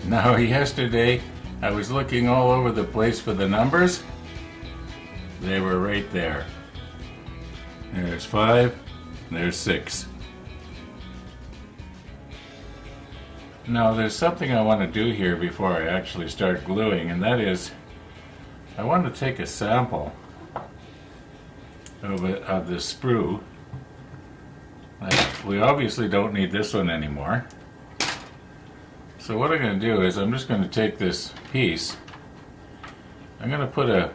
Now, yesterday I was looking all over the place for the numbers. They were right there. There's 5, there's 6. Now, there's something I want to do here before I actually start gluing, and that is I want to take a sample of the sprue. We obviously don't need this one anymore. So what I'm going to do is I'm just going to take this piece, I'm going to put a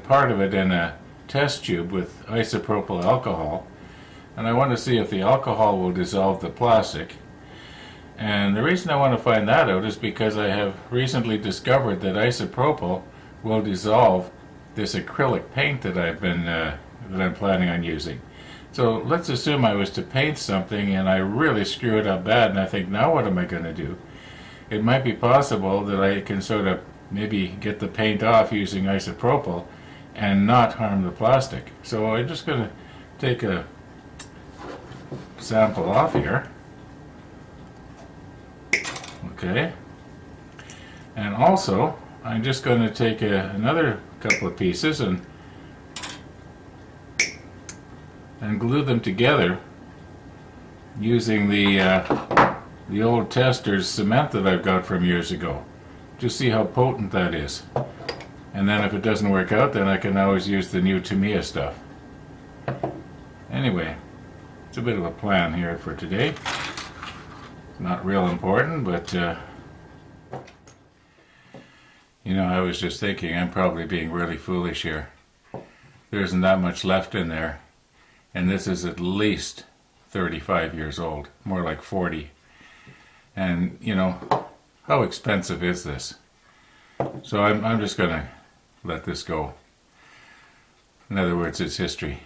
part of it in a test tube with isopropyl alcohol, and I want to see if the alcohol will dissolve the plastic. And the reason I want to find that out is because I have recently discovered that isopropyl will dissolve this acrylic paint that I'm planning on using. So let's assume I was to paint something and I really screw it up bad, and I think, now what am I going to do? It might be possible that I can sort of maybe get the paint off using isopropyl and not harm the plastic. So I'm just going to take a sample off here. Okay. And also, I'm just going to take another couple of pieces and glue them together using the old Tester's cement that I've got from years ago. Just see how potent that is. And then if it doesn't work out, then I can always use the new Tamiya stuff. Anyway, it's a bit of a plan here for today. Not real important, but you know, I was just thinking I'm probably being really foolish here. There isn't that much left in there, and this is at least 35 years old, more like 40. And you know, how expensive is this? So I'm just gonna let this go. In other words, it's history.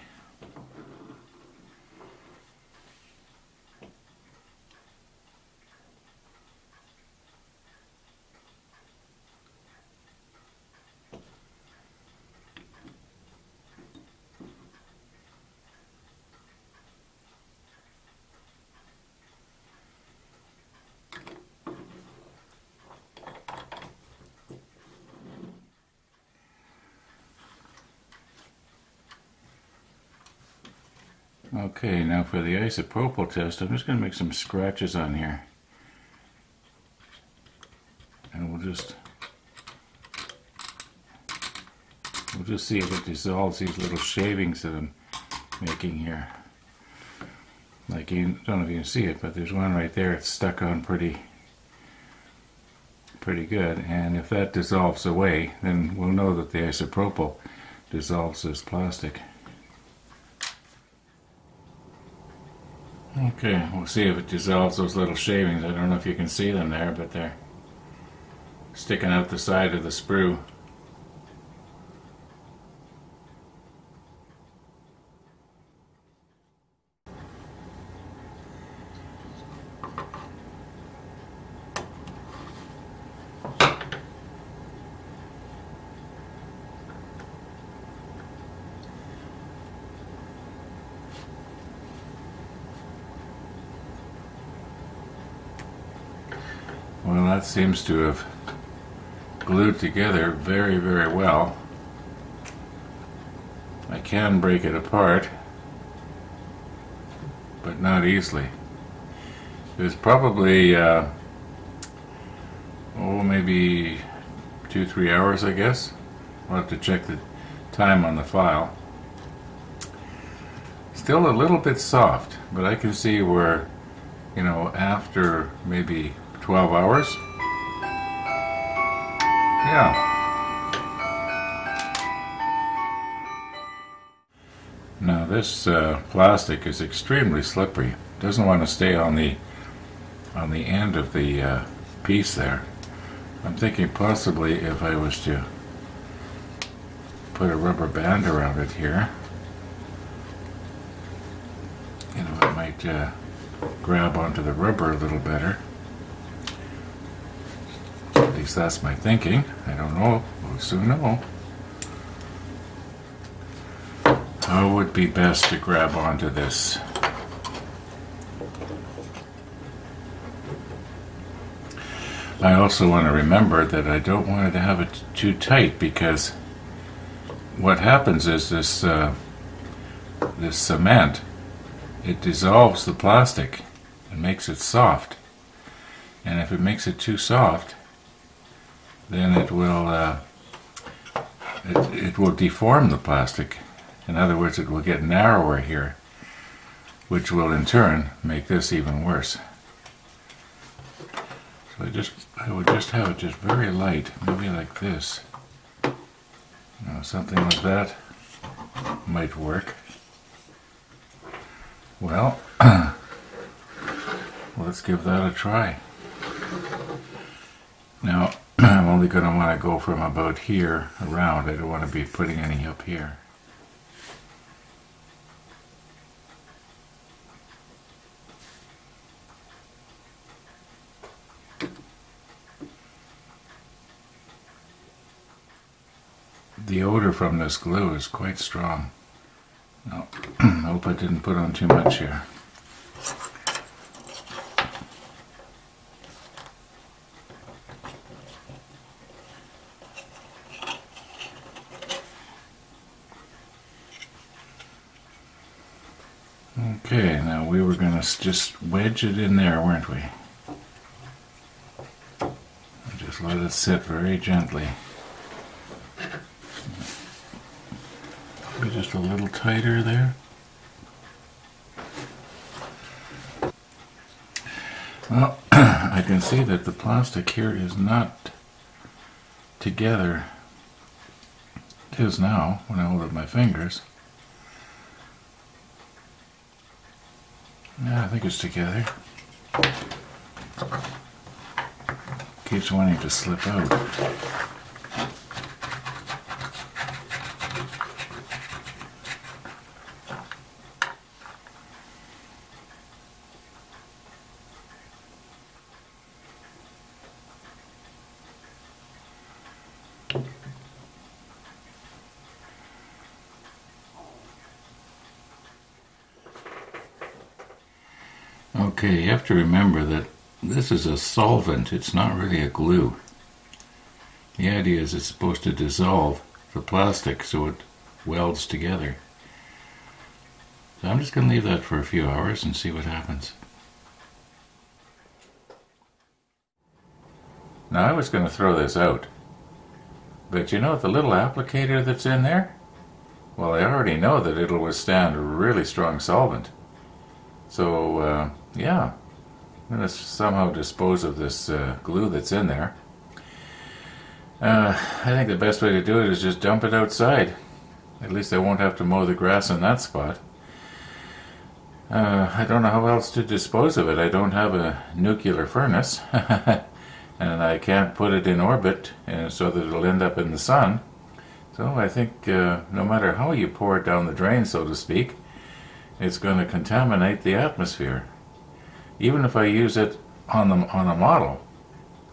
Okay, now for the isopropyl test, I'm just going to make some scratches on here. And we'll just see if it dissolves these little shavings that I'm making here. Like, you don't know if you can see it, but there's one right there. It's stuck on pretty good. And if that dissolves away, then we'll know that the isopropyl dissolves this plastic. Okay, we'll see if it dissolves those little shavings. I don't know if you can see them there, but they're sticking out the side of the sprue. Well, that seems to have glued together very, very well. I can break it apart, but not easily. There's probably, maybe 2-3 hours, I guess. I'll have to check the time on the file. Still a little bit soft, but I can see where, you know, after maybe 12 hours. Yeah. Now this plastic is extremely slippery. Doesn't want to stay on the end of the piece there. I'm thinking possibly if I was to put a rubber band around it here, you know, it might grab onto the rubber a little better. At least that's my thinking. I don't know. We'll soon know. How would be best to grab onto this? I also want to remember that I don't want it to have it too tight, because what happens is this cement, it dissolves the plastic and makes it soft. And if it makes it too soft, then it will deform the plastic. In other words, it will get narrower here, which will in turn make this even worse. So I would just have it just very light, maybe like this. Something like that might work. Well, let's give that a try. Now, I'm only going to want to go from about here around. I don't want to be putting any up here. The odor from this glue is quite strong. No, I hope I didn't put on too much here. Okay, now we were going to just wedge it in there, weren't we? And just let it sit very gently. Maybe just a little tighter there. Well, I can see that the plastic here is not together. It is now when I hold up my fingers. Yeah, I think it's together. Keeps wanting to slip out. Okay, you have to remember that this is a solvent, it's not really a glue. The idea is it's supposed to dissolve the plastic so it welds together. So I'm just going to leave that for a few hours and see what happens. Now I was going to throw this out, but you know the little applicator that's in there? Well, I already know that it'll withstand a really strong solvent. So, yeah, I'm going to somehow dispose of this glue that's in there. I think the best way to do it is just dump it outside. At least I won't have to mow the grass in that spot. I don't know how else to dispose of it. I don't have a nuclear furnace, and I can't put it in orbit so that it'll end up in the sun. So I think no matter how you pour it down the drain, so to speak, it's going to contaminate the atmosphere. Even if I use it on a model,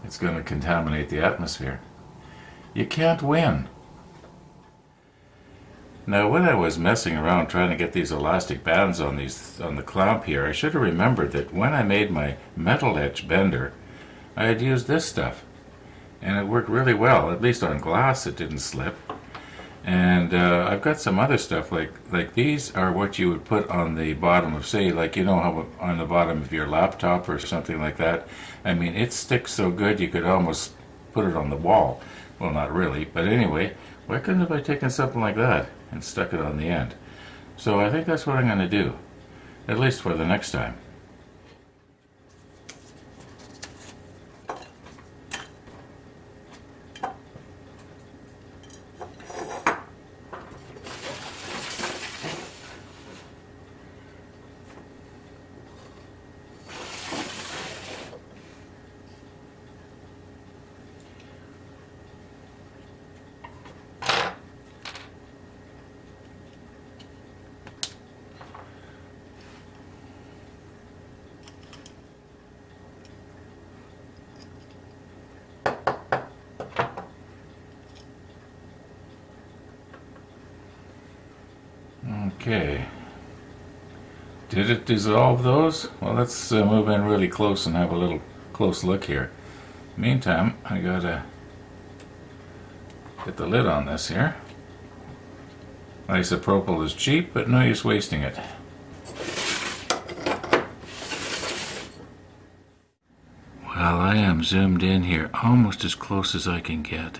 it's going to contaminate the atmosphere. You can't win. Now, when I was messing around trying to get these elastic bands on the clamp here, I should have remembered that when I made my metal etch bender, I had used this stuff, and it worked really well. At least on glass, it didn't slip. And I've got some other stuff like these are what you would put on the bottom of, say, like, you know how on the bottom of your laptop or something like that. I mean, it sticks so good you could almost put it on the wall. Well, not really, but anyway, why couldn't have I taken something like that and stuck it on the end? So I think that's what I'm going to do, at least for the next time. Okay. Did it dissolve those? Well, let's move in really close and have a little close look here. Meantime, I gotta get the lid on this here. Isopropyl is cheap, but no use wasting it. Well, I am zoomed in here almost as close as I can get.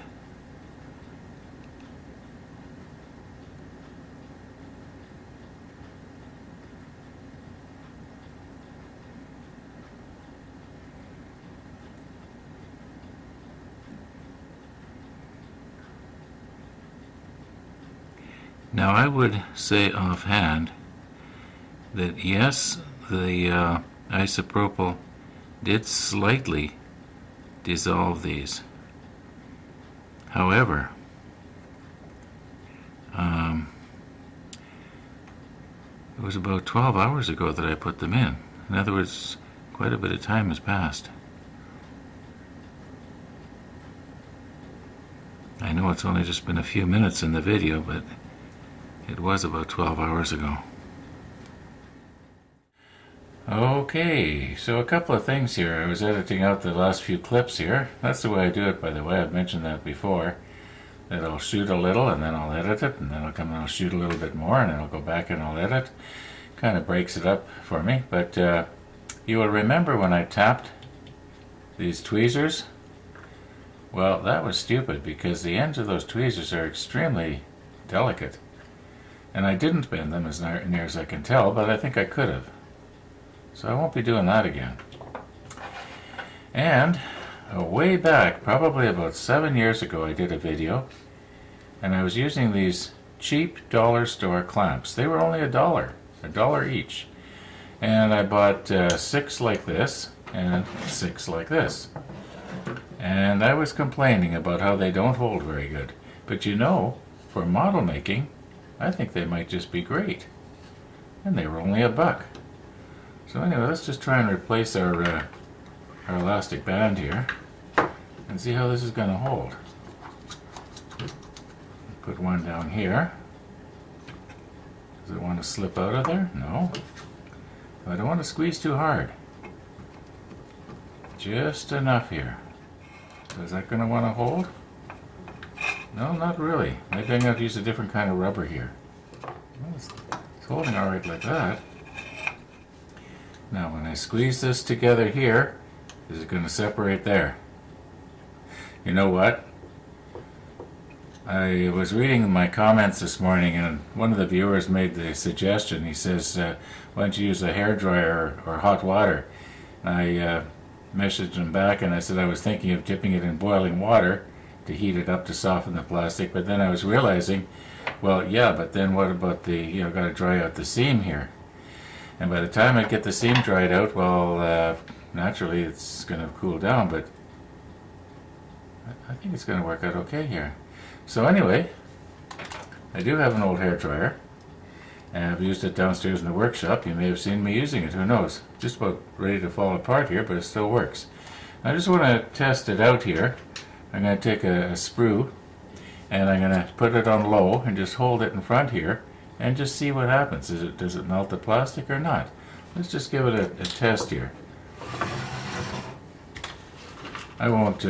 Now I would say offhand that yes, the isopropyl did slightly dissolve these. However, it was about 12 hours ago that I put them in. In other words, quite a bit of time has passed. I know it's only just been a few minutes in the video, but it was about 12 hours ago. Okay, so a couple of things here. I was editing out the last few clips here. That's the way I do it, by the way. I've mentioned that before. That I'll shoot a little and then I'll edit it, and then I'll come and I'll shoot a little bit more and then I'll go back and I'll edit. Kind of breaks it up for me. But you will remember when I tapped these tweezers? Well, that was stupid because the ends of those tweezers are extremely delicate. And I didn't bend them as near as I can tell, but I think I could have. So I won't be doing that again. And way back, probably about 7 years ago, I did a video, and I was using these cheap dollar store clamps. They were only $1 each. And I bought 6 like this and 6 like this. And I was complaining about how they don't hold very good. But you know, for model making, I think they might just be great. And they were only $1. So anyway, let's just try and replace our elastic band here and see how this is going to hold. Put one down here. Does it want to slip out of there? No. I don't want to squeeze too hard. Just enough here. Is that going to want to hold? No, not really. Maybe I'm going to have to use a different kind of rubber here. Well, it's holding all right like that. Now when I squeeze this together here, is it going to separate there? You know what? I was reading my comments this morning and one of the viewers made the suggestion. He says, why don't you use a hairdryer or hot water? I messaged him back and I said I was thinking of dipping it in boiling water to heat it up to soften the plastic, but then I was realizing, well, yeah, but then what about the, got to dry out the seam here. And by the time I get the seam dried out, well, naturally it's going to cool down, but I think it's going to work out okay here. So anyway, I do have an old hairdryer, and I've used it downstairs in the workshop. You may have seen me using it, who knows. Just about ready to fall apart here, but it still works. I just want to test it out here. I'm going to take a sprue, and I'm going to put it on low and just hold it in front here and just see what happens. Does it melt the plastic or not? Let's just give it a test here. I won't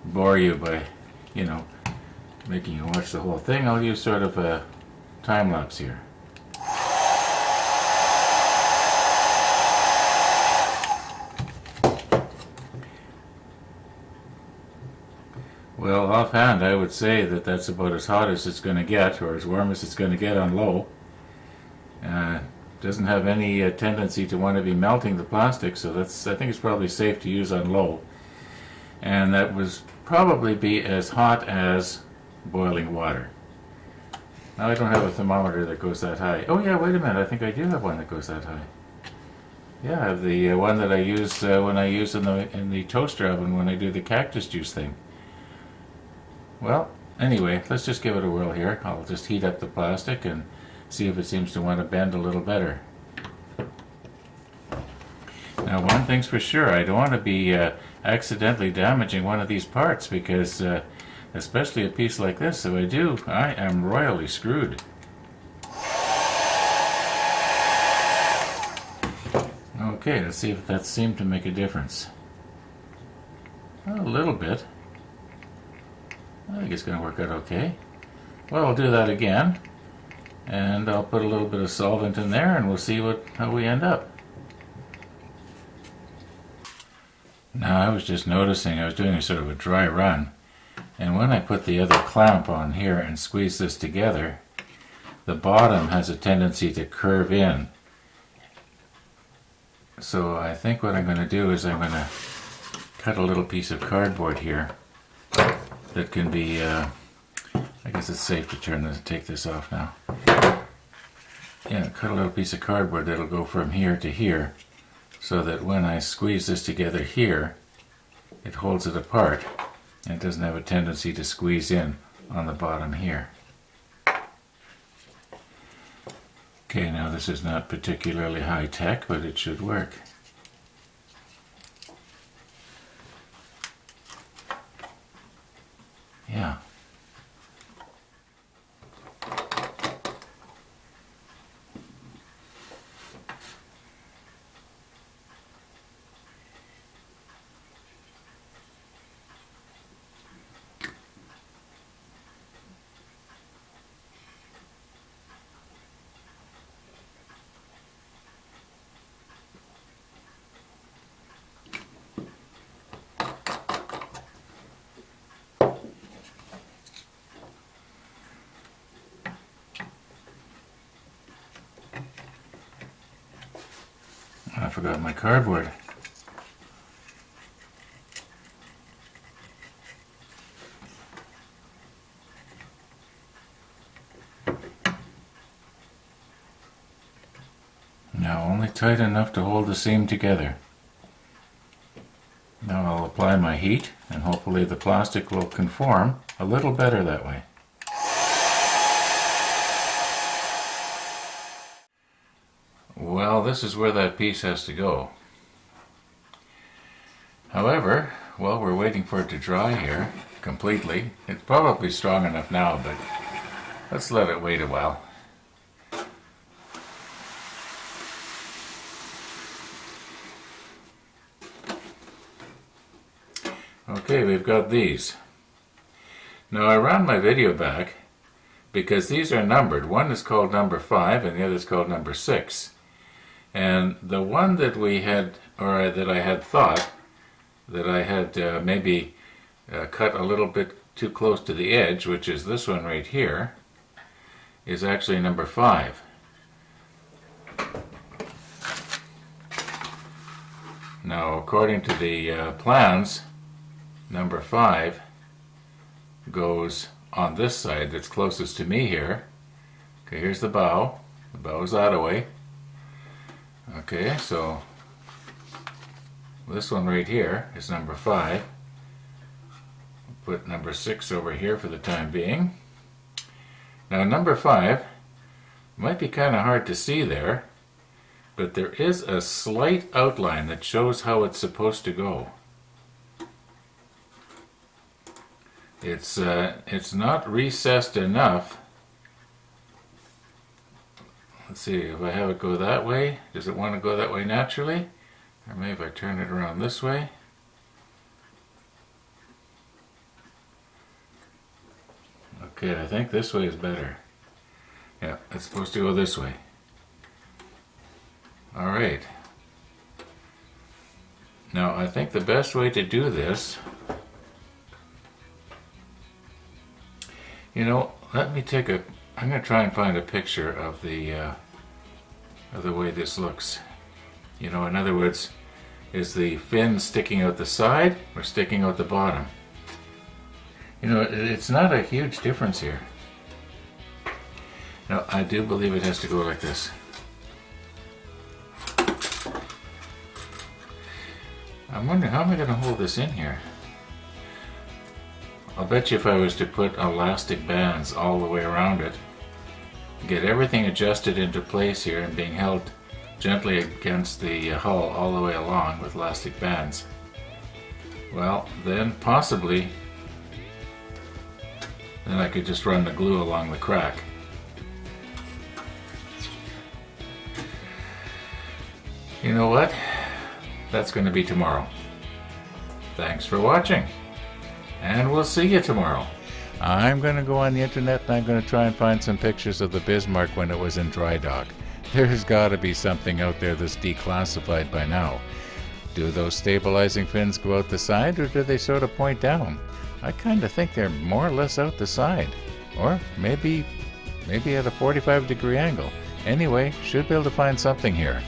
bore you by, making you watch the whole thing. I'll use sort of a time lapse here. Well, offhand, I would say that that's about as hot as it's going to get, or as warm as it's going to get on low. Doesn't have any tendency to want to be melting the plastic, so I think it's probably safe to use on low. And that would probably be as hot as boiling water. Now I don't have a thermometer that goes that high. Oh yeah, wait a minute, I think I do have one that goes that high. Yeah, I have the one that I use when I use in the toaster oven when I do the cactus juice thing. Well, anyway, let's just give it a whirl here. I'll just heat up the plastic and see if it seems to want to bend a little better. Now, one thing's for sure, I don't want to be accidentally damaging one of these parts because, especially a piece like this, if I do, I am royally screwed. Okay, let's see if that seemed to make a difference. A little bit. I think it's going to work out okay. Well, I'll do that again, and I'll put a little bit of solvent in there, and we'll see how we end up. Now, I was just noticing I was doing a sort of a dry run, and when I put the other clamp on here and squeeze this together, the bottom has a tendency to curve in. So I think what I'm going to do is I'm going to cut a little piece of cardboard here that can be, I guess it's safe to take this off now. Yeah, cut a little piece of cardboard that'll go from here to here, so that when I squeeze this together here, it holds it apart and it doesn't have a tendency to squeeze in on the bottom here. Okay, now this is not particularly high tech, but it should work. Yeah. I forgot my cardboard. Now only tight enough to hold the seam together. Now I'll apply my heat and hopefully the plastic will conform a little better that way. Well, this is where that piece has to go. However, while we're waiting for it to dry here completely, it's probably strong enough now, but let's let it wait a while. Okay, we've got these. Now I ran my video back because these are numbered. One is called number 5 and the other is called number 6. And the one that we had, or that I had thought, that I had maybe cut a little bit too close to the edge, which is this one right here, is actually number 5. Now, according to the plans, number 5 goes on this side that's closest to me here. Okay, here's the bow. The bow is that away. Okay, so this one right here is number 5. Put number 6 over here for the time being. Now number 5 might be kind of hard to see there, but there is a slight outline that shows how it's supposed to go. It's not recessed enough. Let's see, if I have it go that way, does it want to go that way naturally? Or maybe if I turn it around this way. Okay, I think this way is better. Yeah, it's supposed to go this way. Alright. Now, I think the best way to do this, you know, let me take a, I'm going to try and find a picture of the way this looks. You know, in other words, is the fin sticking out the side or sticking out the bottom? You know, it's not a huge difference here. No, I do believe it has to go like this. I'm wondering, how am I going to hold this in here? I'll bet you if I was to put elastic bands all the way around it, get everything adjusted into place here and being held gently against the hull all the way along with elastic bands, well, then possibly then I could just run the glue along the crack. You know what? That's going to be tomorrow. Thanks for watching, and we'll see you tomorrow. I'm going to go on the internet and I'm going to try and find some pictures of the Bismarck when it was in dry dock. There's got to be something out there that's declassified by now. Do those stabilizing fins go out the side, or do they sort of point down? I kind of think they're more or less out the side. Or maybe at a 45-degree angle. Anyway, should be able to find something here.